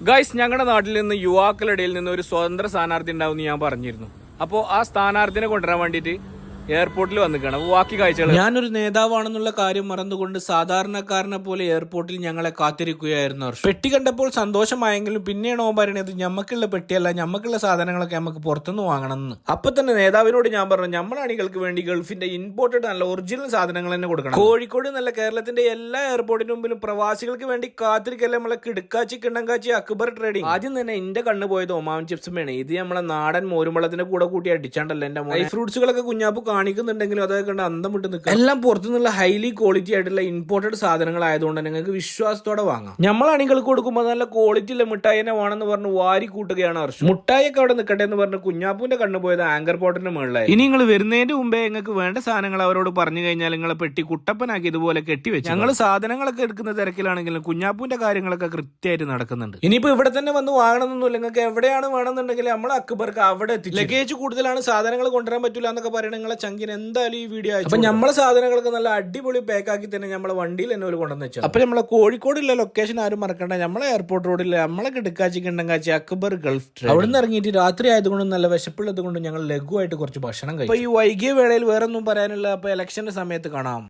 Guys, ഞങ്ങളുടെ നാട്ടിൽ നിന്ന് യുവാക്കളുടെ ഇടയിൽ നിന്ന് ഒരു സ്വതന്ത്ര സ്ഥാനാർത്ഥി ഉണ്ടാവും ഞാൻ പറഞ്ഞിരുന്നു. അപ്പോൾ ആ സ്ഥാനാർത്ഥിനെ കൊണ്ടുവരാൻ വേണ്ടിയിട്ട് എയർപോർട്ടിൽ വന്നിക്കാണ്. ബാക്കി കാഴ്ചകൾ ഞാനൊരു നേതാവാണെന്നുള്ള കാര്യം മറന്നുകൊണ്ട് സാധാരണക്കാരനെ പോലെ എയർപോർട്ടിൽ ഞങ്ങളെ കാത്തിരിക്കുകയായിരുന്നു. പെട്ടി കണ്ടപ്പോൾ സന്തോഷമായെങ്കിലും പിന്നെയാണ് ഓൻ പറയുന്നത് ഞമ്മക്കുള്ള പെട്ടിയല്ല, ഞമ്മക്കുള്ള സാധനങ്ങളൊക്കെ നമുക്ക് പുറത്തുനിന്ന് വാങ്ങണം എന്ന്. അപ്പൊ തന്നെ നേതാവിനോട് ഞാൻ പറഞ്ഞു, നമ്മളെ അണികൾക്ക് വേണ്ടി ഗൾഫിന്റെ ഇമ്പോർട്ടഡ് നല്ല ഒറിജിനൽ സാധനങ്ങൾ തന്നെ കൊടുക്കണം. കോഴിക്കോട് നല്ല കേരളത്തിന്റെ എല്ലാ എയർപോർട്ടിന് മുമ്പിലും പ്രവാസികൾക്ക് വേണ്ടി കാത്തിരിക്കല്ലേ നമ്മളെ കിടക്കാച്ചി കിണ്ണങ്കാച്ചി അക്ബർ ട്രേഡിംഗ്. ആദ്യം തന്നെ എന്റെ കണ്ണു പോയത് ഒമാൻ ചിപ്സുമാണ്. ഇത് നമ്മളെ നാടൻ മോരുമ്പളത്തിന്റെ കൂടെ കൂട്ടി അടിച്ചാണ്ടല്ലോ എന്റെ ഡ്രൈ ഫ്രൂട്ട്സുകളൊക്കെ കുഞ്ഞാപ്പ് കാണിക്കുന്നുണ്ടെങ്കിലും അതൊക്കെ കണ്ട് അന്തം വിട്ട് നിൽക്കുക. എല്ലാം പുറത്തുനിന്നുള്ള ഹൈലി ക്വാളിറ്റി ആയിട്ടുള്ള ഇമ്പോർട്ടഡ് സാധനങ്ങൾ ആയതുകൊണ്ട് നിങ്ങൾക്ക് വിശ്വാസത്തോടെ വാങ്ങാം. നമ്മൾ അണികൾക്ക് കൊടുക്കുമ്പോൾ നല്ല ക്വാളിറ്റിയുള്ള മിഠായി തന്നെ വേണമെന്ന് പറഞ്ഞ് വാരി കൂട്ടുകയാണ് ഹർഷു. മിഠായിയൊക്കെ അവിടെ നിൽക്കട്ടെ എന്ന് പറഞ്ഞ് കുഞ്ഞാപ്പൂന്റെ കണ്ണു പോയത് ആങ്കർ പോട്ടിന്റെ മുകളിലായി. ഇനി നിങ്ങൾ വരുന്നതിന്റെ മുമ്പേ നിങ്ങൾക്ക് വേണ്ട സാധനങ്ങൾ അവരോട് പറഞ്ഞു കഴിഞ്ഞാൽ നിങ്ങളെ പെട്ടി കുട്ടപ്പനാക്കി ഇതുപോലെ കെട്ടിവെച്ചു. ഞങ്ങൾ സാധനങ്ങളൊക്കെ എടുക്കുന്ന തിരക്കിലാണെങ്കിലും കുഞ്ഞാപ്പൂന്റെ കാര്യങ്ങളൊക്കെ കൃത്യമായിട്ട് നടക്കുന്നുണ്ട്. ഇനിയിപ്പോ ഇവിടെ തന്നെ വന്ന് വാങ്ങണമെന്നൊന്നുമില്ല. നിങ്ങൾക്ക് എവിടെയാണ് വേണമെന്നുണ്ടെങ്കിൽ നമ്മൾ അക്ബർക്ക് അവിടെ എത്തി. ലഗേജ് കൂടുതലാണ്, സാധനങ്ങൾ കൊണ്ടുവരാൻ പറ്റില്ല എന്നൊക്കെ പറയണ നിങ്ങളെ ചങ്കിന് എന്തായാലും ഈ വീഡിയോ അപ്പൊ നമ്മളെ സാധനങ്ങളൊക്കെ നല്ല അടിപൊളി പാക്കാക്കി തന്നെ നമ്മളെ വണ്ടിയിൽ തന്നെ ഒരു കൊണ്ടുവന്ന് വെച്ചു. അപ്പൊ നമ്മളെ കോഴിക്കോടുള്ള ലൊക്കേഷൻ ആരും മറക്കണ്ട. നമ്മളെ എയർപോർട്ട് റോഡിൽ നമ്മളെ കിടക്കാച്ചി കിണ്ടങ്കാച്ചി അക്ബർ ഗൾഫ് ട്രേഡ്. അവിടെ നിന്ന് ഇറങ്ങിയിട്ട് രാത്രി ആയതുകൊണ്ടും നല്ല വിശപ്പുള്ളത് കൊണ്ടും ഞങ്ങൾ ലഘുവായിട്ട് കുറച്ച് ഭക്ഷണം കഴിച്ചു. അപ്പൊ ഈ വൈകിയ വേളയിൽ വേറെ ഒന്നും പറയാനില്ല. അപ്പൊ ഇലക്ഷന്റെ സമയത്ത് കാണാം.